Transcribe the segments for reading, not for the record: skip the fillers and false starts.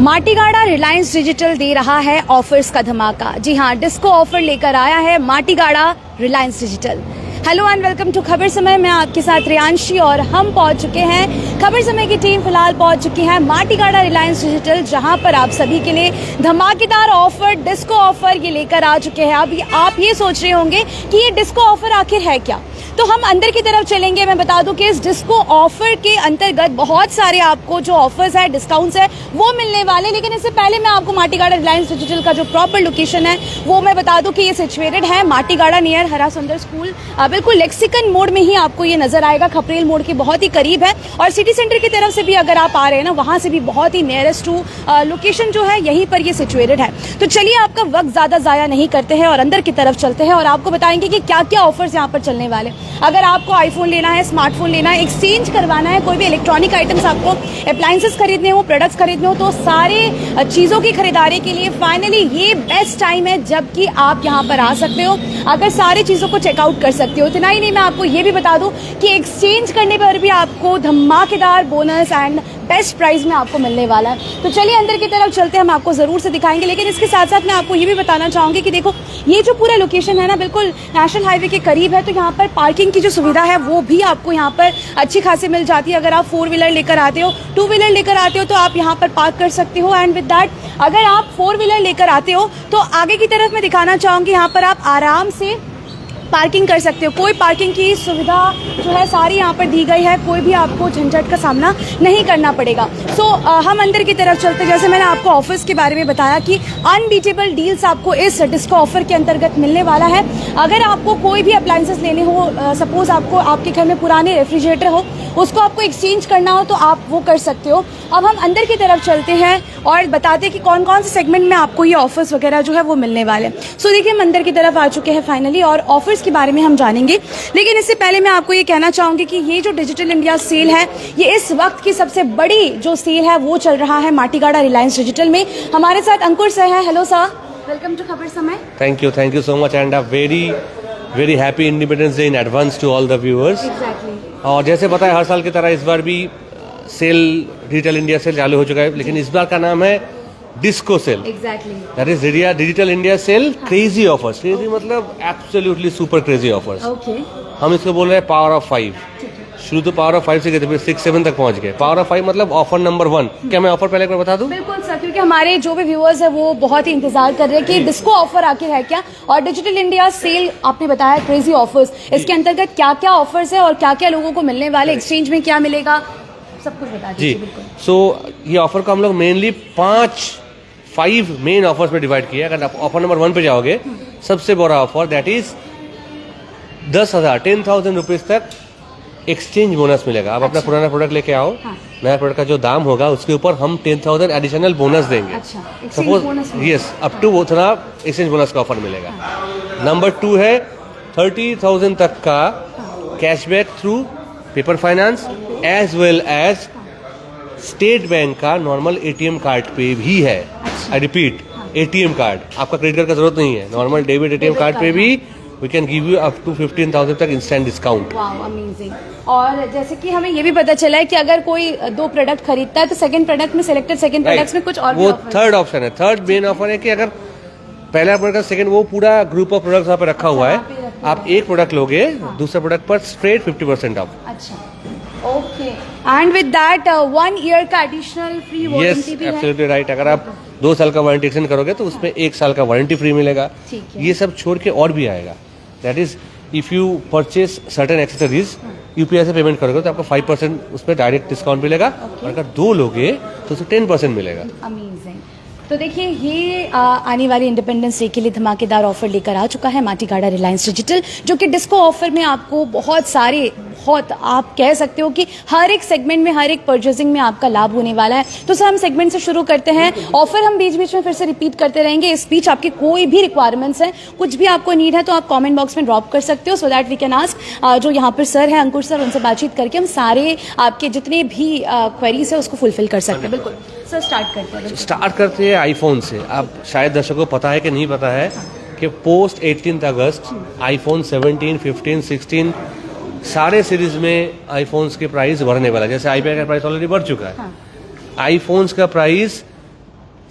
Matigara Reliance digital दे रहा है offers का धमाका। जी हाँ, डिस्को ऑफर लेकर आया है Matigara Reliance Digital. Hello and welcome to Khabar Samay. मैं आपके साथ रियांशी और हम पहुंच चुके हैं। खबर समय की टीम फिलहाल पहुंच चुकी है माटीगाड़ा रिलायंस डिजिटल, जहां पर आप सभी के लिए धमाकेदार ऑफर, डिस्को ऑफर ये लेकर आ चुके हैं। अब आप ये सोच रहे होंगे कि ये डिस्को ऑफर आखिर है क्या, तो हम अंदर की तरफ चलेंगे। मैं बता दूं कि इस डिस्को ऑफर के अंतर्गत बहुत सारे आपको जो ऑफर्स है, डिस्काउंट्स है, वो मिलने वाले। लेकिन इससे पहले मैं आपको माटीगाड़ा रिलायंस डिजिटल का जो प्रॉपर लोकेशन है वो मैं बता दूं कि ये सिचुएटेड है माटीगाड़ा नियर हरा सुंदर स्कूल। बिल्कुल लेक्सिकन मोड़ में ही आपको ये नजर आएगा, खपरेल मोड़ के बहुत ही करीब है। और सिटी सेंटर की तरफ से भी अगर आप आ रहे हैं ना, वहां से भी बहुत ही नियरेस्ट टू लोकेशन जो है यहीं पर ये सिचुएटेड है। तो चलिए आपका वक्त ज्यादा जाया नहीं करते हैं और अंदर की तरफ चलते हैं और आपको बताएंगे कि क्या क्या ऑफर्स यहाँ पर चलने वाले। अगर आपको आईफोन लेना है, स्मार्टफोन लेना है, एक्सचेंज करवाना है, कोई भी इलेक्ट्रॉनिक आइटम्स आपको अप्लायंसेस खरीदने हो, प्रोडक्ट्स खरीदने हो, तो सारे चीजों की खरीदारी के लिए फाइनली ये बेस्ट टाइम है जबकि आप यहाँ पर आ सकते हो। अगर सारी चीजों को चेकआउट कर सकते हो। इतना ही नहीं, मैं आपको ये भी बता दूं कि एक्सचेंज करने पर भी आपको धमाकेदार बोनस एंड बेस्ट प्राइस में आपको मिलने वाला है। तो चलिए अंदर की तरफ चलते हैं, हम आपको जरूर से दिखाएंगे। लेकिन इसके साथ साथ मैं आपको ये भी बताना चाहूंगी कि देखो, ये जो पूरा लोकेशन है ना, बिल्कुल नेशनल हाईवे के करीब है। तो यहाँ पर पार्किंग की जो सुविधा है वो भी आपको यहाँ पर अच्छी खासी मिल जाती है। अगर आप 4 व्हीलर लेकर आते हो, 2 व्हीलर लेकर आते हो, तो आप यहाँ पर पार्क कर सकते हो। एंड विद दैट, अगर आप 4 व्हीलर लेकर आते हो तो आगे की तरफ मैं दिखाना चाहूंगी, यहाँ पर आप आराम से पार्किंग कर सकते हो। कोई पार्किंग की सुविधा जो है सारी यहाँ पर दी गई है, कोई भी आपको झंझट का सामना नहीं करना पड़ेगा। सो हम अंदर की तरफ चलते, जैसे मैंने आपको ऑफर्स के बारे में बताया कि अनबीटेबल डील्स आपको इस डिस्को ऑफर के अंतर्गत मिलने वाला है। अगर आपको कोई भी अप्लायंसेस लेने हो, सपोज आपको आपके घर में पुराने रेफ्रिजरेटर हो, उसको आपको एक्सचेंज करना हो, तो आप वो कर सकते हो। अब हम अंदर की तरफ चलते हैं और बताते हैं कि कौन कौन से सेगमेंट में आपको ये ऑफर्स वगैरह जो है वो मिलने वाले हैं। सो देखिए, हम अंदर की तरफ आ चुके हैं फाइनली और ऑफर्स के बारे में हम जानेंगे। लेकिन इससे पहले मैं आपको ये कहना चाहूंगी कि ये जो डिजिटल इंडिया सेल है, ये इस वक्त की सबसे बड़ी जो सेल है वो चल रहा है माटीगाड़ा रिलायंस डिजिटल में। हमारे साथ अंकुर सर है। Hello sir, welcome to Khabar Samay. Thank you so much and a very happy Independence Day in advance to all the viewers. Exactly. और जैसे पता है, हर साल की तरह इस बार भी सेल, डिजिटल इंडिया सेल चालू हो चुका है। लेकिन इस बार का नाम है disco sale. Exactly. That is digital India sale crazy offers. Crazy मतलब absolutely super crazy offers. Okay. हम इसको बोल रहे हैं पावर ऑफ 5। शुरू तो पावर ऑफ 5 से गए थे, फिर 6, 7 तक पहुंच गए। पावर ऑफ 5 मतलब ऑफर नंबर 1। क्या मैं ऑफर पहले एक बार बता दूं? बिल्कुल सर, क्योंकि हमारे जो भी व्यूअर्स है वो बहुत ही इंतजार कर रहे हैं कि डिस्को ऑफर आखिर है क्या, और डिजिटल इंडिया सेल आपने बताया क्रेजी ऑफर्स, इसके अंतर्गत क्या क्या ऑफर्स है और क्या क्या लोगों को मिलने वाले, एक्सचेंज में क्या मिलेगा, सब कुछ बता दीजिए। बिल्कुल। सो ये ऑफर को हम लोग मेनली 5 मेन ऑफर्स में डिवाइड किया। अगर आप ऑफर नंबर 1 पे जाओगे, सबसे बड़ा ऑफर दैट इज 10,000 रुपीज तक एक्सचेंज बोनस मिलेगा। आप अपना पुराना प्रोडक्ट लेके आओ, नया प्रोडक्ट का जो दाम होगा उसके ऊपर हम 10,000 एडिशनल बोनस देंगे। सपोज यस, अप टू वो थोड़ा एक्सचेंज बोनस का ऑफर मिलेगा। नंबर 2 है 30,000 तक का cashback through paper finance as well as State Bank का नॉर्मल एटीएम कार्ड पे भी है। आई रिपीट, एटीएम कार्ड, आपका क्रेडिट कार्ड का जरूरत नहीं है। नॉर्मल डेबिट एटीएम कार्ड पे भी we can give you up to 15,000 तक इंस्टेंट डिस्काउंट। Wow, amazing. और जैसे कि हमें ये भी पता चला है कि अगर कोई 2 प्रोडक्ट खरीदता है तो सेकंड प्रोडक्ट में, सिलेक्टेड सेकंड प्रोडक्ट्स में कुछ और वो थर्ड ऑप्शन है। थर्ड मेन ऑफर है कि अगर पहला प्रोडक्ट, सेकंड, वो पूरा ग्रुप ऑफ प्रोडक्ट्स वहाँ पे रखा हुआ है। आप एक प्रोडक्ट लोगे, दूसरे प्रोडक्ट पर स्ट्रेट 50% ऑफ। अच्छा, okay. And with that 1 year का एडिशनल फ्री वारंटी भी है। Absolutely right. अगर आप 2 साल का वारंटी एक्सटेंड करोगे तो उसमें 1 साल का वारंटी फ्री मिलेगा। ये सब छोड़ के और भी आएगा। That is if you purchase certain accessories, UPI से पेमेंट करोगे तो आपको 5% उसमें डायरेक्ट डिस्काउंट मिलेगा। और अगर 2 लोगे तो उसे 10% मिलेगा। अमेजिंग। तो देखिए, ये आने वाली इंडिपेंडेंस डे के लिए धमाकेदार ऑफर लेकर आ चुका है माटीगाड़ा रिलायंस डिजिटल, जो कि डिस्को ऑफर में आपको बहुत आप कह सकते हो कि हर एक सेगमेंट में, हर एक परचेसिंग में आपका लाभ होने वाला है। तो सर, हम सेगमेंट से शुरू करते हैं। ऑफर हम बीच बीच में फिर से रिपीट करते रहेंगे। इस बीच आपके कोई भी रिक्वायरमेंट्स है, कुछ भी आपको नीड है, तो आप कमेंट बॉक्स में ड्रॉप कर सकते हो, so that we can ask जो यहाँ पर सर है, अंकुर सर, उनसे बातचीत करके हम सारे आपके जितने भी क्वेरीज है उसको फुलफिल कर सकते हैं। बिल्कुल सर, स्टार्ट करते हैं आईफोन से। आप शायद दर्शकों को पता है कि नहीं पता है कि पोस्ट 18 अगस्त आईफोन 17, 15, 16 सारे सीरीज में आईफोन्स के प्राइस बढ़ने वाला है। जैसे आईपैड का प्राइस ऑलरेडी बढ़ चुका है। आईफोन्स का प्राइस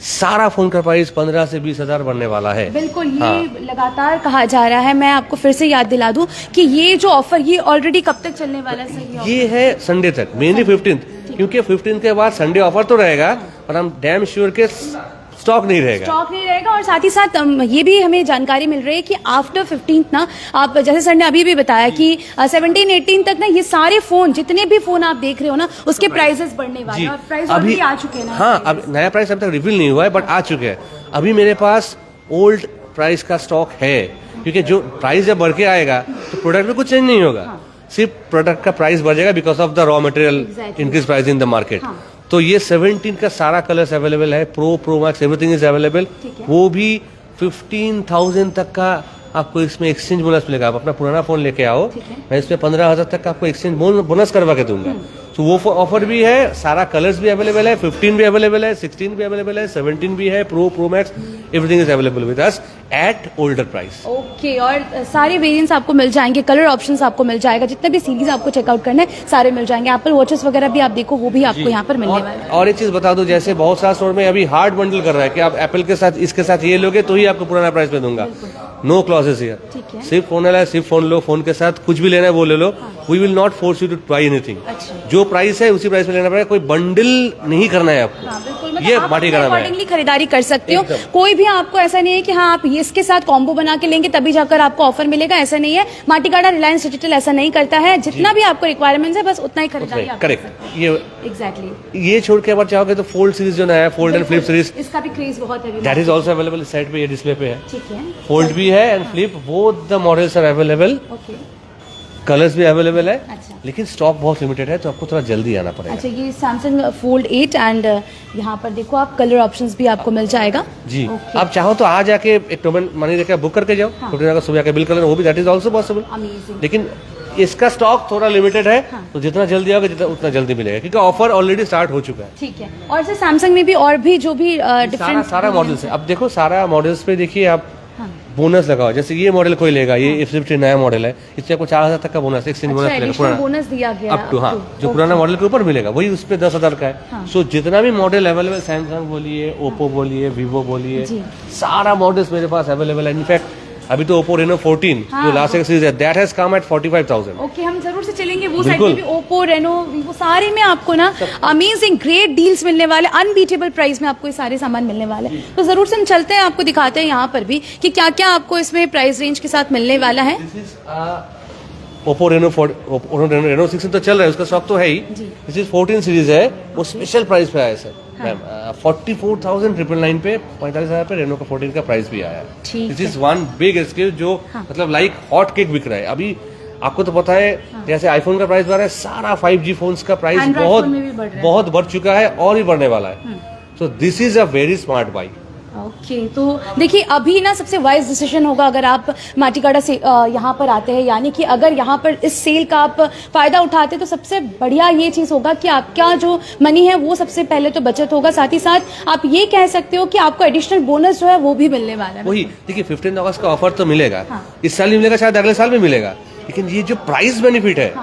सारा फोन का प्राइस 15 से 20 हजार बढ़ने वाला है। बिल्कुल, ये लगातार कहा जा रहा है। मैं आपको फिर से याद दिला दूं कि ये जो ऑफर ये ऑलरेडी कब तक चलने वाला है सर? ये है संडे तक, मेनली 15th, क्योंकि 15th के बाद संडे ऑफर तो रहेगा पर हम डैम श्योर के स्टॉक नहीं रहेगा। और साथ ही साथ ये भी हमें जानकारी मिल रही है कि आफ्टर 15th ना, आप जैसे सर ने अभी भी बताया कि 17-18 तक ना ये सारे फोन, जितने भी फोन आप देख रहे हो ना, उसके प्राइसेस बढ़ने वाले हैं और प्राइस अभी आ चुके हैं ना। हाँ, अब नया प्राइस अभी तक रिवील नहीं हुआ है बट आ चुके हैं। अभी मेरे पास ओल्ड प्राइस का स्टॉक है, क्योंकि जो प्राइस जब बढ़ के आएगा तो प्रोडक्ट में कुछ चेंज नहीं होगा। सिर्फ प्रोडक्ट का प्राइस बढ़ जाएगा because of the raw material increase price in the market. तो ये 17 का सारा कलर्स अवेलेबल है, pro max everything is available. वो भी 15,000 तक का आपको इसमें एक्सचेंज बोनस मिलेगा। आप अपना पुराना फोन लेके आओ, मैं इसमें 15,000 तक का आपको एक्सचेंज बोनस करवा के दूंगा। तो वो ऑफर भी है, सारा कलर्स भी अवेलेबल है, 15 भी अवेलेबल है, 16 भी अवेलेबल है, 17 भी है, pro max everything is available with us at older price. Okay, और सारे वेरिएंट्स आपको मिल जाएंगे, कलर ऑप्शंस आपको मिल जाएगा, जितने भी सीरीज आपको चेकआउट करना है सारे मिल जाएंगे। एप्पल वॉचेस वगैरह भी आप देखो, वो भी आपको यहाँ पर मिलने वाला है। और एक चीज बता दो, जैसे बहुत सारा स्टोर में अभी हार्ड बंडल कर रहा है कि आप एप्पल के साथ इसके साथ ये लोगे तो ही आपको पुराना प्राइस में दूंगा। नो क्लॉजेस हियर, सिर्फ फोन है, सिर्फ फोन लो, फोन के साथ कुछ भी लेना है वो ले लो। We will not force you to try anything. जो प्राइस है उसी प्राइस में लेना पड़ेगा, कोई बंडल नहीं करना है आपको। ये माटी का अकॉर्डिंगली खरीदारी कर सकते हो। कोई भी आपको ऐसा नहीं है कि हाँ आप इसके साथ कॉम्बो बना के लेंगे तभी जाकर आपको ऑफर मिलेगा, ऐसा नहीं है। माटीगाड़ा रिलायंस डिजिटल ऐसा नहीं करता है। जितना भी आपको रिक्वायरमेंट्स है बस उतना ही खरीदारी। करेक्ट, ये एग्जैक्टली। ये छोड़ के अगर चाहोगे तो फोल्ड सीरीज जो नया है, फोल्ड एंड फ्लिप सीरीज, इसका भी क्रेज बहुत है। That is also available. इस साइड पे ये डिस्प्ले पे है, ठीक है। फोल्ड भी है and flip, both the models are available. Okay, colours भी अवेलेबल है। अच्छा। लेकिन स्टॉक बहुत लिमिटेड है तो आपको थोड़ा जल्दी आना पड़ेगा। अच्छा, ये सैमसंग फोल्ड 8 एंड यहाँ पर देखो आप कलर ऑप्शंस भी आपको मिल जाएगा जी। आप चाहो तो आज जाके एक टोकन मनी देकर बुक करके जाओ, का सुबह आके बिल कर लेना, वो भी दैट इज आल्सो पॉसिबल। लेकिन इसका स्टॉक थोड़ा लिमिटेड है, तो जितना जल्दी आओगे उतना जल्दी मिलेगा, क्योंकि ऑफर ऑलरेडी स्टार्ट हो चुका है। ठीक है। और सर सैमसंग में भी और भी जो भी डिफरेंट सारा मॉडल्स है। अब देखो सारा मॉडल्स पे देखिए आप बोनस लगाओ। जैसे ये मॉडल कोई लेगा, ये F50 नया मॉडल है, इसमें आपको 4,000 तक का बोनस, एक्सचेंज बोनस मिलेगा। पुराना बोनस दिया गया अप टू, जो पुराना मॉडल के ऊपर मिलेगा वही उसपे 10,000 का है। सो जितना भी मॉडल अवेलेबल, सैमसंग बोलिए, ओप्पो बोलिए, वीवो बोलिए, सारा मॉडल्स मेरे पास अवेलेबल है। इनफैक्ट अभी तो ओप्पो रेनो 14 जो लास्ट सीरीज है, that has come at 45,000। Okay, हम जरूर से चलेंगे वो साइड में भी। ओप्पो, रेनो, वीवो, सारे में आपको ना अमेजिंग ग्रेट डील्स मिलने वाले, अनबीटेबल प्राइस में आपको ये सारे सामान मिलने वाले। तो जरूर से हम चलते हैं, आपको दिखाते हैं यहाँ पर भी कि क्या क्या आपको इसमें प्राइस रेंज के साथ मिलने वाला है। ओप्पो रेनो 16 तो चल रहा है, उसका स्टॉक तो है ही। दिस इज 14 सीरीज है, वो स्पेशल प्राइस पे आया है सर मैम। 44,999 पे, 45,000 पे रेनो का 14 का प्राइस भी आया है। This is one big scale जो मतलब लाइक हॉट केक बिक रहा है अभी। आपको तो पता है जैसे आईफोन का प्राइस बढ़ रहा है, सारा 5G फोन्स का प्राइस बहुत बढ़ चुका है और भी बढ़ने वाला है। So this is a very smart by. Okay, तो देखिए अभी ना सबसे वाइज डिसीजन होगा अगर आप माटीगाड़ा से यहाँ पर आते हैं, यानी कि अगर यहाँ पर इस सेल का आप फायदा उठाते हैं तो सबसे बढ़िया ये चीज होगा कि आपका जो मनी है वो सबसे पहले तो बचत होगा, साथ ही साथ आप ये कह सकते हो कि आपको एडिशनल बोनस जो है वो भी मिलने वाला है। वही देखिए 15 अगस्त का ऑफर तो मिलेगा, इस साल नहीं मिलेगा, शायद अगले साल भी मिलेगा, लेकिन ये जो प्राइस बेनिफिट है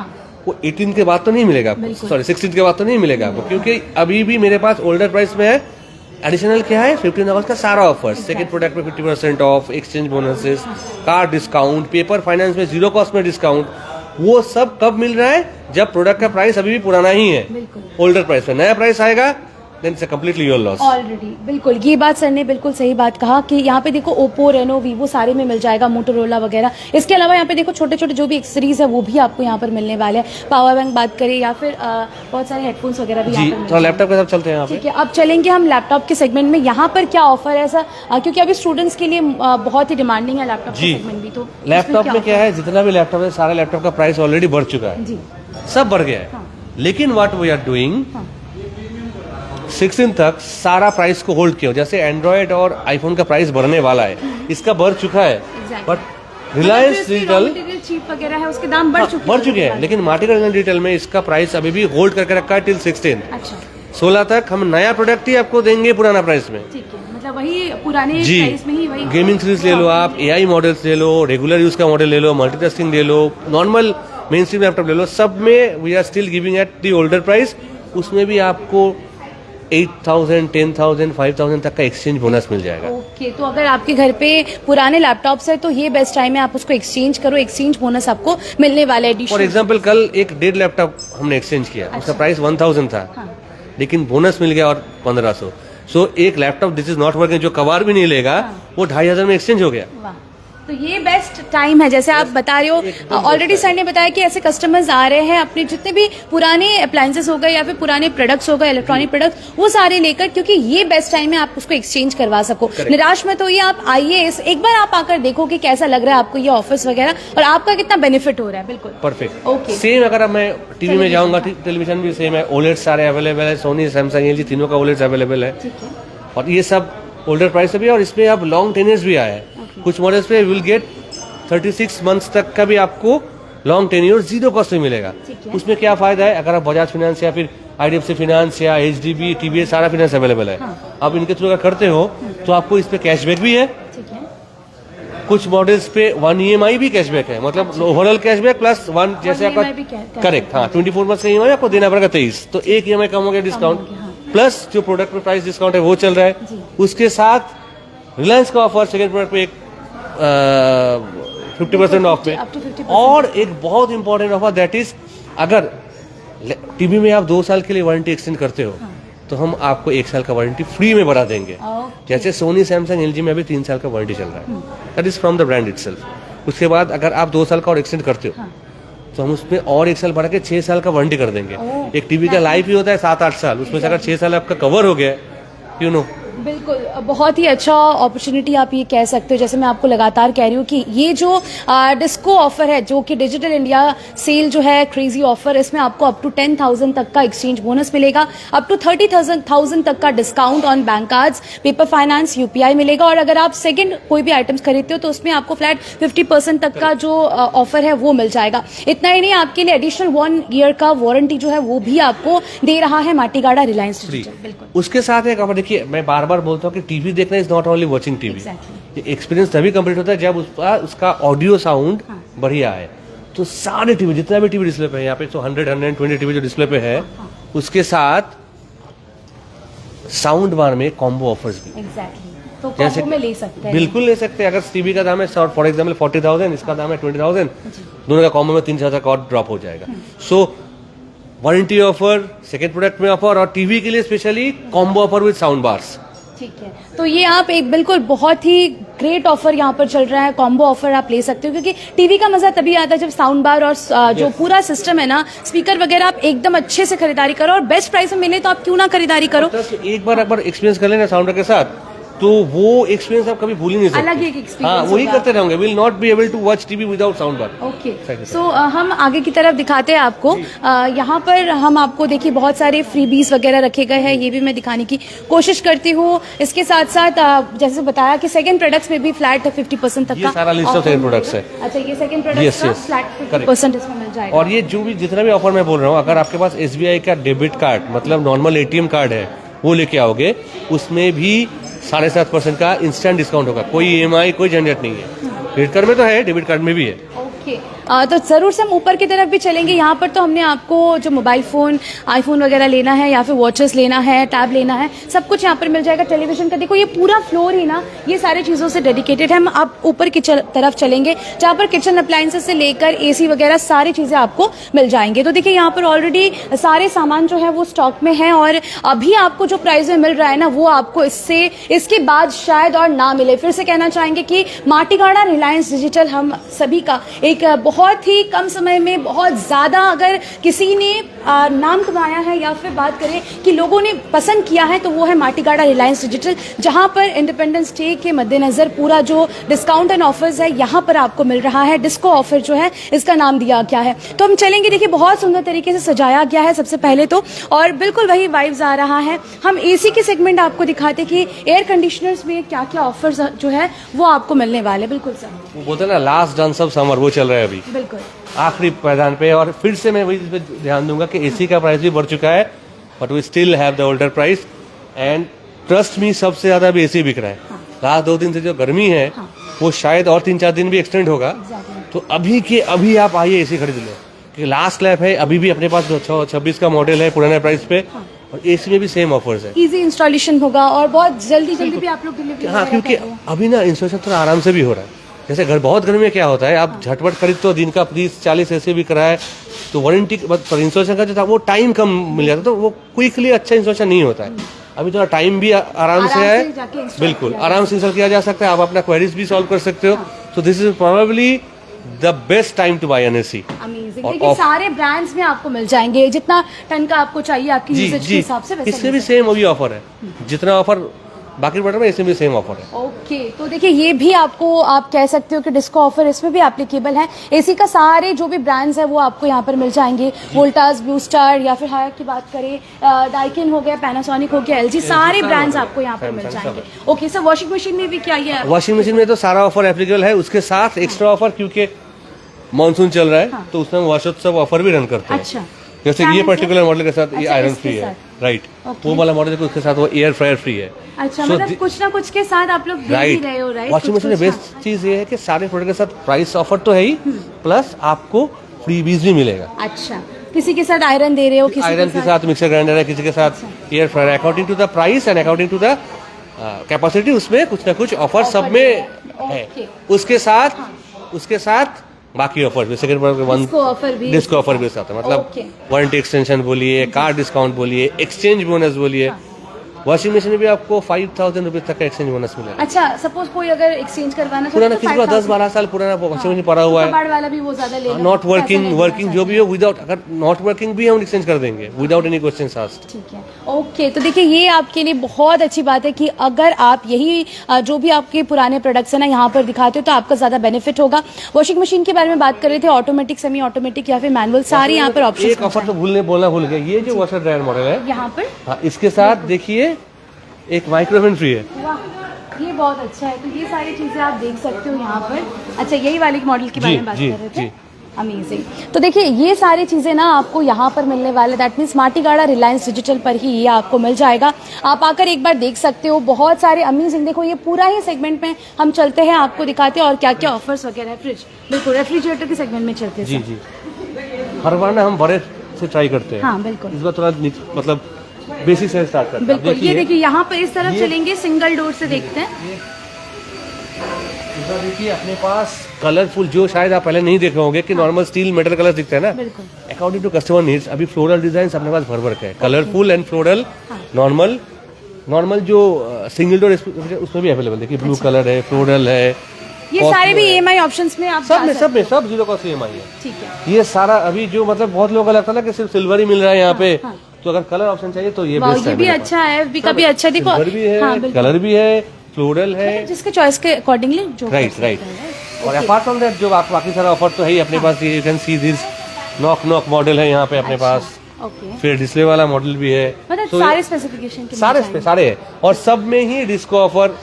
वो 18 के बाद तो नहीं मिलेगा आपको, सॉरी 16 के बाद तो नहीं मिलेगा आपको, क्योंकि अभी भी मेरे पास ओल्डर प्राइस में है। एडिशनल क्या है, 15 अगस्त का सारा ऑफर, सेकंड प्रोडक्ट में 50% of, exchange bonuses, car discount, paper finance में 0 कॉस्ट में डिस्काउंट, वो सब कब मिल रहा है जब प्रोडक्ट का प्राइस अभी भी पुराना ही है, ओल्डर प्राइस में। नया प्राइस आएगा then it's completely your loss already. बिल्कुल, ये बात सर ने बिल्कुल सही बात कहा कि यहाँ पे देखो ओप्पो, रेनो, वीवो सारे में मिल जाएगा, मोटोरोला वगैरह। इसके अलावा यहाँ पे देखो छोटे छोटे जो भी एक्सेसरीज है वो भी आपको यहाँ पर मिलने वाले हैं। पावर बैंक बात करें या फिर बहुत सारे हेडफोन्स वगैरह भी यहाँ पर। तो लैपटॉप के साथ चलते हैं। ठीक है, अब चलेंगे हम लैपटॉप के सेगमेंट में। यहाँ पर क्या ऑफर है ऐसा, क्योंकि अभी स्टूडेंट्स के लिए बहुत ही डिमांडिंग है लैपटॉप सेगमेंट भी। तो लैपटॉप में क्या है, जितना भी लैपटॉप है सारा लैपटॉप का प्राइस ऑलरेडी बढ़ चुका है, सब बढ़ गया है। लेकिन व्हाट वी आर डूइंग 16 तक सारा प्राइस को होल्ड किया। जैसे एंड्रॉयड और आईफोन का प्राइस बढ़ने वाला है, इसका बढ़ चुका है, बट रिलायंस डिजिटल चीप वगैरह है उसके दाम बढ़ चुके हैं, लेकिन माटीगाड़ा डिजिटल में इसका प्राइस अभी भी होल्ड करके रखा है टिल 16 तक। हम नया प्रोडक्ट ही आपको देंगे पुराना प्राइस में। ठीक है, मतलब वही पुराने प्राइस में ही वही। गेमिंग सीरीज ले लो आप, AI मॉडल्स ले लो, रेगुलर यूज का मॉडल ले लो, मल्टीटास्किंग ले लो, नॉर्मल मेन स्ट्रीम लैपटॉप ले लो, सब में we are still giving at the older price. उसमें भी आपको 8,000, 10,000, 5,000 तक का एक्सचेंज बोनस मिल जाएगा। ओके, तो अगर आपके घर पे पुराने लैपटॉप्स है तो ये बेस्ट टाइम है, आप उसको एक्सचेंज करो, एक्सचेंज बोनस आपको मिलने वाला है। फॉर एग्जाम्पल कल एक 1.5 लैपटॉप हमने एक्सचेंज किया, उसका प्राइस 1,000 था, लेकिन बोनस मिल गया और 1,500। सो एक laptop this is not working जो कवर भी नहीं लेगा, वो 2,500 में एक्सचेंज हो गया। तो ये बेस्ट टाइम है, जैसे आप बता रहे हो। ऑलरेडी सर ने बताया कि ऐसे कस्टमर्स आ रहे हैं अपने जितने भी पुराने अप्लायंसेस हो गए या फिर पुराने प्रोडक्ट्स हो गए, इलेक्ट्रॉनिक प्रोडक्ट्स, वो सारे लेकर, क्योंकि ये बेस्ट टाइम है आप उसको एक्सचेंज करवा सको। निराश मत होइए, आप आइए, एक बार आप आकर देखो कि कैसा लग रहा है आपको ये ऑफर्स वगैरह और आपका कितना बेनिफिट हो रहा है। बिल्कुल परफेक्ट। ओके, सेम अगर अब मैं टीवी में जाऊंगा, टेलीविजन भी सेम है, ओलेड सारे अवेलेबल है, सोनी, सैमसंग, एलजी तीनों का ओलेड अवेलेबल है। और ये सब ओल्डर प्राइस से भी, और इसमें अब लॉन्ग टेनियर्स भी आया है। कुछ मॉडल्स पे विल गेट 36 मंथ्स तक का भी आपको लॉन्ग टेन्योर जीरो कॉस्ट में मिलेगा। उसमें क्या फायदा है, अगर आप बजाज फाइनेंस या फिर IDFC फाइनेंस या HDB, TVS सारा फाइनेंस अवेलेबल है। आप इनके थ्रू अगर करते हो तो आपको इस पे कैशबैक भी है। कुछ मॉडल्स पे 1 EMI भी कैशबैक है, मतलब ओवरऑल कैशबैक प्लस 1 जैसे आपका करेक्ट। हाँ, 24 मंथ का EMI आपको देना पड़ेगा 23, तो एक EMI कम हो गया डिस्काउंट, प्लस जो प्रोडक्ट पे प्राइस डिस्काउंट है वो चल रहा है। उसके साथ रिलायंस का ऑफर सेकेंड प्रोडक्ट पे एक 50% ऑफ पे, और एक बहुत इंपॉर्टेंट ऑफर दैट इज, अगर टीवी में आप 2 साल के लिए वारंटी एक्सटेंड करते हो तो हम आपको 1 साल का वारंटी फ्री में बढ़ा देंगे। जैसे सोनी, सैमसंग, एलजी में अभी 3 साल का वारंटी चल रहा है, that is from the brand itself. उसके बाद अगर आप 2 साल का और एक्सटेंड करते हो तो हम उसमें और 1 साल बढ़ा के 6 साल का वारंटी कर देंगे। एक टीवी का लाइफ ही होता है 7-8 साल, उसमें से अगर 6 साल आपका कवर हो गया, यू नो। बिल्कुल, बहुत ही अच्छा अपॉर्चुनिटी आप ये कह सकते हो। जैसे मैं आपको लगातार कह रही हूँ कि ये जो डिस्को ऑफर है, जो कि डिजिटल इंडिया सेल जो है, क्रेजी ऑफर, इसमें आपको अप टू 10,000 तक का एक्सचेंज बोनस मिलेगा, अप टू 30,000 तक का discount on bank cards, paper finance, UPI मिलेगा, और अगर आप सेकंड कोई भी आइटम्स खरीदते हो तो उसमें आपको फ्लैट 50% तक का जो ऑफर है वो मिल जाएगा। इतना ही नहीं, आपके लिए एडिशनल 1 ईयर का वारंटी जो है वो भी आपको दे रहा है माटीगाड़ा रिलायंस डिजिटल। बिल्कुल, उसके साथ एक, देखिए मैं बार बार बोलता हूँ कि टीवी देखना is not only watching TV. ये एक्सपीरियंस तभी कंप्लीट होता है जब उसका ऑडियो साउंड बढ़िया है। तो सारे टीवी, जितना भी टीवी डिस्प्ले पे है, यहाँ पे तो 100-120 टीवी जो डिस्प्ले पे है, उसके साथ साउंड बार में कॉम्बो ऑफर्स भी तो कॉम्बो में ले सकते हैं। बिल्कुल ले सकते हैं। अगर टीवी का दाम है फॉर एग्जाम्पल 40,000, इसका दाम है 20,000, दोनों का कॉम्बो में 3,000 का और ड्रॉप हो जाएगा। सो वारंटी ऑफर, सेकेंड प्रोडक्ट में ऑफर, और टीवी के लिए specially combo offer with sound bars. ठीक है, तो ये आप एक बिल्कुल बहुत ही ग्रेट ऑफर यहाँ पर चल रहा है, कॉम्बो ऑफर आप ले सकते हो, क्योंकि टीवी का मजा तभी आता है जब साउंड बार और जो पूरा सिस्टम है ना, स्पीकर वगैरह, आप एकदम अच्छे से खरीदारी करो और बेस्ट प्राइस में मिले तो आप क्यों ना खरीदारी करो। एक बार एक्सपीरियंस कर लेना साउंड के साथ, तो वो एक्सपीरियंस आप कभी भूल ही नहीं सकते। अलग एक एक्सपीरियंस। हाँ, वही करते रहेंगे, will not be able to watch TV without sound bar. Okay, so हम आगे की तरफ दिखाते हैं आपको। यहाँ पर हम आपको देखिए बहुत सारे फ्रीबीज वगैरह रखे गए हैं, ये भी मैं दिखाने की कोशिश करती हूँ। इसके साथ साथ जैसे बताया कि सेकंड प्रोडक्ट्स में भी फ्लैट 50% तक का सारा लिस्ट ऑफ सेकंड प्रोडक्ट्स है। अच्छा, ये सेकंड प्रोडक्ट्स का फ्लैट 50% इसमें मिल जाएगा। और ये जो भी जितना भी ऑफर मैं बोल रहा हूँ, अगर आपके पास SBI का डेबिट कार्ड, मतलब नॉर्मल ATM कार्ड है, वो लेके आओगे, उसमें भी 7.5% का इंस्टेंट डिस्काउंट होगा। कोई EMI, कोई झंझट नहीं है। क्रेडिट कार्ड में तो है, डेबिट कार्ड में भी है। ओके, तो जरूर से हम ऊपर की तरफ भी चलेंगे। यहाँ पर तो हमने आपको जो मोबाइल फोन, आईफोन वगैरह लेना है या फिर वॉचेस लेना है, टैब लेना है, सब कुछ यहाँ पर मिल जाएगा। टेलीविजन का देखो, ये पूरा फ्लोर ही ना ये सारी चीजों से डेडिकेटेड है। हम आप ऊपर की तरफ चलेंगे जहाँ पर किचन अप्लायंसेस से लेकर AC वगैरह सारी चीजें आपको मिल जाएंगे। तो देखिए यहाँ पर ऑलरेडी सारे सामान जो है वो स्टॉक में है, और अभी आपको जो प्राइस में मिल रहा है ना, वो आपको इसके बाद शायद और ना मिले। फिर से कहना चाहेंगे कि माटीगाड़ा रिलायंस डिजिटल हम सभी का एक बहुत ही कम समय में बहुत ज्यादा, अगर किसी ने नाम कमाया है या फिर बात करें कि लोगों ने पसंद किया है, तो वो है माटीगाड़ा रिलायंस डिजिटल, जहां पर इंडिपेंडेंस डे के मद्देनजर पूरा जो डिस्काउंट एंड ऑफर्स है यहाँ पर आपको मिल रहा है। डिस्को ऑफर जो है इसका नाम दिया गया है। तो हम चलेंगे, देखिए बहुत सुंदर तरीके से सजाया गया है सबसे पहले तो, और बिल्कुल वही वाइब्स आ रहा है। हम AC के सेगमेंट आपको दिखाते कि एयर कंडीशनर्स में क्या क्या ऑफर्स जो है वो आपको मिलने वाले। बिल्कुल सर, वो बोलते हैं ना लास्ट डांस ऑफ समर, वो चल रहा है अभी, बिल्कुल आखिरी मैदान पे। और फिर से मैं वही पे ध्यान दूंगा कि AC का प्राइस भी बढ़ चुका है, but we still have the older price, and trust me सबसे ज्यादा भी AC बिक रहा है। लास्ट 2 दिन से जो गर्मी है वो शायद और 3-4 दिन भी एक्सटेंड होगा। तो अभी के अभी आप आइए AC खरीद लो, क्योंकि लास्ट लैप है। अभी भी अपने पास 26 का मॉडल है पुराने प्राइस पे, और एसी में भी सेम ऑफर्स है। इजी इंस्टॉलेशन होगा और बहुत जल्दी भी आप लोग डिलीवरी। हाँ, क्योंकि अभी ना इंस्टॉलेशन थोड़ा आराम से भी हो रहा है। जैसे घर बहुत गर्मी में क्या होता है, आप झटपट खरीद तो दिन का 30-40 ऐसे भी कराए तो वारंटी पर इंस्टॉलेशन का जो था वो टाइम कम मिल जाता, तो वो क्विकली अच्छा इंस्टॉलेशन नहीं होता है। अभी थोड़ा टाइम भी आराम से है, बिल्कुल आराम से इंस्टॉल किया जा सकता है, आप अपना क्वेरीज भी सॉल्व कर सकते हो। तो this is probably the best time to buy an AC. Amazing. देखिए सारे ब्रांड्स में आपको मिल जाएंगे, जितना टन का आपको चाहिए आपकी यूसेज के हिसाब से। इसमें भी सेम वही ऑफर है, जितना ऑफर बाकी प्रोडक्ट में इसमें भी सेम ऑफर है। ओके, तो देखिए ये भी आपको आप कह सकते हो कि डिस्को ऑफर इसमें भी एप्लीकेबल है। एसी का सारे जो भी ब्रांड्स है वो आपको यहाँ पर मिल जाएंगे। वोल्टास, ब्लू स्टार या फिर हायर की बात करें, डाइकिन हो गया, पैनासोनिक हो गया, एलजी, सारे ब्रांड्स आपको यहाँ पर मिल जाएंगे। ओके सर, वॉशिंग मशीन में भी क्या ये? वॉशिंग मशीन में तो सारा ऑफर एप्लीकेबल है, उसके साथ एक्स्ट्रा ऑफर, क्योंकि मानसून चल रहा है तो उसमें वॉशोत्सव ऑफर भी रन करते हैं। अच्छा, जैसे ये पर्टिकुलर मॉडल के साथ ये आयरन फ्री है, राइट। वो वाला मॉडल है उसके साथ वो एयर फ्रायर फ्री है। अच्छा, मतलब कुछ ना कुछ के साथ आप लोग दे ही रहे हो, राइट। वॉशिंग मशीन में बेस्ट चीज ये है कि सारे प्रोडक्ट के साथ प्राइस ऑफर तो है ही, प्लस आपको फ्रीबीज भी मिलेगा। अच्छा, किसी के साथ आयरन दे रहे हो, किसी आयरन के साथ मिक्सर ग्राइंडर है, किसी के साथ air fryer, according to the price and according to the capacity उसमें कुछ ना कुछ ऑफर सब में है। उसके साथ बाकी ऑफर भी, सेकंड डिस्को ऑफर भी साथ है, मतलब वारंटी एक्सटेंशन बोलिए, कार डिस्काउंट बोलिए, एक्सचेंज बोनस बोलिए। वॉशिंग मशीन में भी आपको 5,000 रुपीज तक का एक्सचेंज बोनस मिलेगा। अच्छा, सपोज कोई अगर एक्सचेंज करवाना पुराना किसी को 10-12 साल पुराना वॉशिंग मशीन पड़ा हुआ है, वाला भी वो ज्यादा लेगा, नॉट वर्किंग जो भी हो, विदाउट, अगर नॉट वर्किंग भी हम एक्सचेंज कर देंगे विदाउट एनी क्वेश्चन आस्क्ड। ठीक है, ओके। तो देखिए ये आपके लिए बहुत अच्छी बात है कि अगर आप यही जो भी आपके पुराने प्रोडक्ट्स है ना यहाँ पर दिखाते हो तो आपका ज्यादा बेनिफिट होगा। वॉशिंग मशीन के बारे में बात कर रहे थे, ऑटोमेटिक, सेमी ऑटोमेटिक या फिर मैनुअल, सारे यहाँ पर ऑप्शन। एक ऑफर तो बोलना भूल गया, ये जो वॉशर ड्रायर मॉडल है यहाँ पर, हाँ, इसके साथ देखिए एक माइक्रोवेव फ्री है। वाह, ये बहुत अच्छा है। तो ये सारी चीजें आप देख सकते हो यहाँ पर। अच्छा, यही वाले मॉडल के बारे में बात कर रहे थे, अमेजिंग। तो देखिए ये सारी चीजें ना आपको यहाँ पर मिलने वाले, that means Matigara Reliance digital पर ही ये आपको मिल जाएगा। आप आकर एक बार देख सकते हो, बहुत सारे अमेजिंग। देखो ये पूरा ही सेगमेंट में हम चलते हैं, आपको दिखाते हैं और क्या क्या ऑफर्स वगैरह है। फ्रिज, बिल्कुल रेफ्रिजरेटर के सेगमेंट में चलते हैं। जी, हर बार ना हम बड़े से ट्राई करते हैं। हाँ बिल्कुल, इस बार थोड़ा मतलब बेसिक से स्टार्ट करते हैं। बिल्कुल, ये देखिए यहाँ पर इस तरफ चलेंगे, सिंगल डोर से देखते हैं। देखिए अपने पास कलरफुल, जो शायद आप पहले नहीं देखे होंगे कि नॉर्मल स्टील मेटल कलर दिखते हैं ना, अकॉर्डिंग टू कस्टमर नीड्स अभी फ्लोरल डिजाइन अपने पास भर के है, कलरफुल एंड फ्लोरल। नॉर्मल जो सिंगल डोर उसमें भी अवेलेबल देखिए, ब्लू कलर है, फ्लोरल है, ये सारे भी EMI ऑप्शंस में आप सब 0 कॉस्ट EMI है। ठीक है, ये सारा अभी जो मतलब बहुत लोगों को लगता है ना कि सिर्फ सिल्वर ही मिल रहा है यहाँ पे, तो अगर कलर ऑप्शन चाहिए तो ये बेस्ट है। ये भी अच्छा है, FB का भी अच्छा, देखो सिल्वर भी है, कलर भी है, फ्लोरल है, जिसके चॉइस के अकॉर्डिंगली जो राइट। और अपार्ट फ्रॉम दैट जो बाकी सारा ऑफर तो है ही अपने पास। You can see this knock model है यहाँ पे अपने पास, फिर डिस्प्ले वाला मॉडल भी है, मतलब सारे स्पेसिफिकेशन के सारे है, और सब में ही डिस्को ऑफर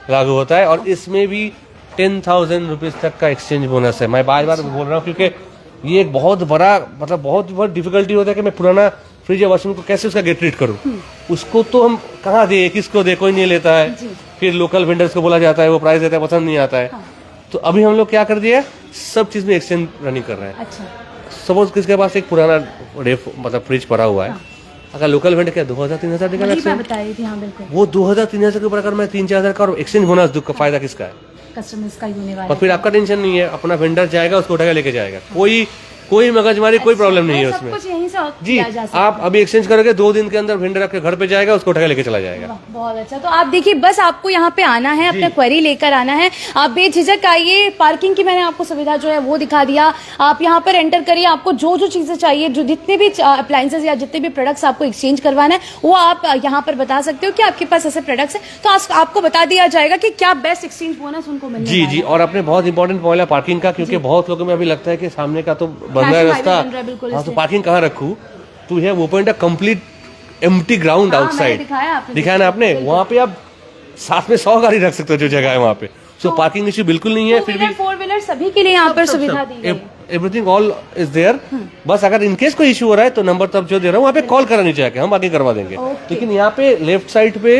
लागू होता है। और इसमें भी 10,000 रुपीज तक का एक्सचेंज बोनस है। मैं बार बोल रहा हूँ क्योंकि ये एक बहुत बड़ा, मतलब बहुत डिफिकल्टी होता है कि मैं पुराना फ्रिज या वॉशिंग को कैसे उसका गेट रीड करूँ, उसको तो हम कहाँ दे, किसको दे, कोई नहीं लेता है, फिर लोकल वेंडर्स को बोला जाता है, वो प्राइस देता है, पसंद नहीं आता है। तो अभी हम लोग क्या कर दिया, सब चीज में एक्सचेंज रनिंग कर रहे हैं। सपोज किसके पास एक पुराना मतलब फ्रिज पड़ा हुआ है, अगर लोकल वेंडर क्या 2,000-3,000 दिखा, वो 2,000-3,000 के ऊपर अगर मैं 3-4,000 का और एक्सचेंज बोनस दूं, फायदा किसका है? कस्टमर्स का ही होने वाला है। और फिर आपका टेंशन नहीं है, अपना वेंडर जाएगा, उसको उठा के लेके जाएगा, कोई मगजमारी, कोई प्रॉब्लम नहीं है उसमें। कुछ यहीं से जी, आप अभी एक्सचेंज करोगे, 2 दिन के अंदर वेंडर आपके घर पे जाएगा, उसको उठा के लेके चला जाएगा। बहुत अच्छा। तो आप देखिए, बस आपको यहाँ पे आना है, अपना क्वेरी लेकर आना है, आप बेझिझक आइए। पार्किंग की मैंने आपको सुविधा जो है वो दिखा दिया, आप यहाँ पर एंटर करिए, आपको जो चीजें चाहिए, जो जितने भी अप्लायंसेज या जितने भी प्रोडक्ट्स आपको एक्सचेंज करवाना है, वो आप यहाँ पर बता सकते हो कि आपके पास ऐसे प्रोडक्ट्स है, तो आपको बता दिया जाएगा कि क्या बेस्ट एक्सचेंज बोनस उनको मिलने वाला है। जी, और अपने बहुत इंपॉर्टेंट पॉइंट है पार्किंग का, क्योंकि बहुत लोगों में अभी लगता है कि सामने का तो बंद है रास्ता, हाँ, तो पार्किंग कहाँ रखूँ, तो यह वो पॉइंट है, कंप्लीट एम्प्टी ग्राउंड आउटसाइड दिखाया ना आपने, वहाँ पे आप साथ में 100 गाड़ी रख सकते हो, जो जगह है वहाँ पे। सो पार्किंग इश्यू बिल्कुल नहीं है। फिर भी 4 व्हीलर सभी के लिए यहाँ पर सुविधा दी गई है। Everything all is there. बस अगर इनकेस कोई इशू हो रहा है तो नंबर तब जो दे रहा हूँ वहाँ पे कॉल करानी चाहिए, हम बाकी करवा देंगे। लेकिन यहाँ पे लेफ्ट साइड पे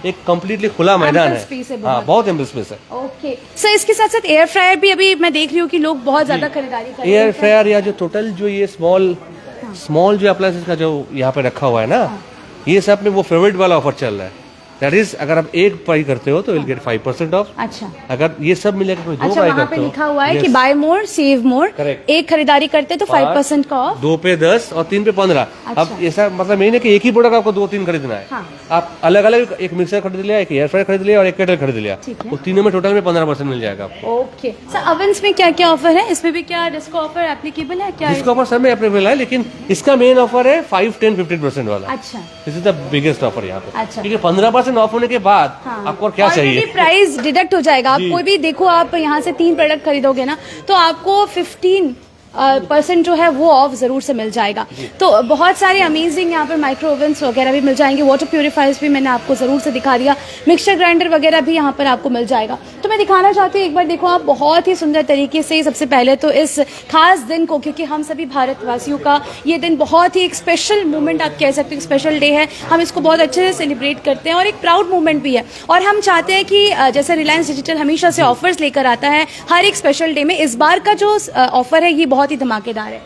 एक कम्प्लीटली खुला मैदान है, हाँ, बहुत एम्पल स्पेस है। ओके सर, इसके साथ साथ एयर फ्रायर भी अभी मैं देख रही हूँ कि लोग बहुत ज्यादा खरीदारी कर रहे हैं। एयर फ्रायर या जो टोटल जो ये स्मॉल जो अप्लायंसेस का जो यहाँ पे रखा हुआ है ना, ये सब में वो फेवरेट वाला ऑफर चल रहा है, दैट इज अगर आप एक बाई करते हो तो विल गेट 5% ऑफ। अच्छा अगर ये सब मिलेगा कोई दो अच्छा, बाई वहाँ करते पे हो, लिखा हुआ है yes, कि बाय मोर सेव मोर, Correct. एक खरीदारी करते तो 5% का ऑफ। 2 पे 10 और 3 पे 15। अच्छा। अब ऐसा मतलब नहीं है कि एक ही प्रोडक्ट आपको 2-3 खरीदना है, हाँ। आप अलग अलग एक मिक्सर खरीद लिया, एक एयर फ्रायर खरीद लिया और एक केटल खरीद लिया, ठीक है। वो तीनों में टोटल में 15% मिल जाएगा आपको। ओके सर, ovens में क्या क्या ऑफर है? इसमें भी क्या डिस्को ऑफर एप्लीकेबल है क्या? इसका ऑफर सब में अप्लीकेबल है, लेकिन इसका मेन ऑफर है 5, 10, 15% वाला। अच्छा this is the biggest offer यहाँ पे। अच्छा। क्योंकि 15% ऑफ होने के बाद हाँ। आपको और क्या चाहिए? प्राइस डिडक्ट हो जाएगा। आप कोई भी देखो, आप यहाँ से 3 प्रोडक्ट खरीदोगे ना तो आपको 15% जो है वो ऑफ जरूर से मिल जाएगा। तो बहुत सारे अमेजिंग यहाँ पर माइक्रो ओवन्स वगैरह भी मिल जाएंगे, वाटर प्यूरिफायर्स भी मैंने आपको जरूर से दिखा दिया, मिक्सचर ग्राइंडर वगैरह भी यहाँ पर आपको मिल जाएगा। तो मैं दिखाना चाहती हूँ, एक बार देखो आप, बहुत ही सुंदर तरीके से सबसे पहले तो इस खास दिन को, क्योंकि हम सभी भारतवासियों का ये दिन बहुत ही एक स्पेशल मोमेंट आप कह सकते हो, स्पेशल डे है, हम इसको बहुत अच्छे से सेलिब्रेट करते हैं और एक प्राउड मोमेंट भी है। और हम चाहते हैं कि जैसे रिलायंस डिजिटल हमेशा से ऑफर्स लेकर आता है हर एक स्पेशल डे में, इस बार का जो ऑफर है ये बहुत ही धमाकेदार है।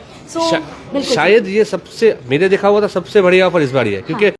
शायद ये सबसे मेरे देखा हुआ था सबसे बढ़िया ऑफर इस बार ही है, क्योंकि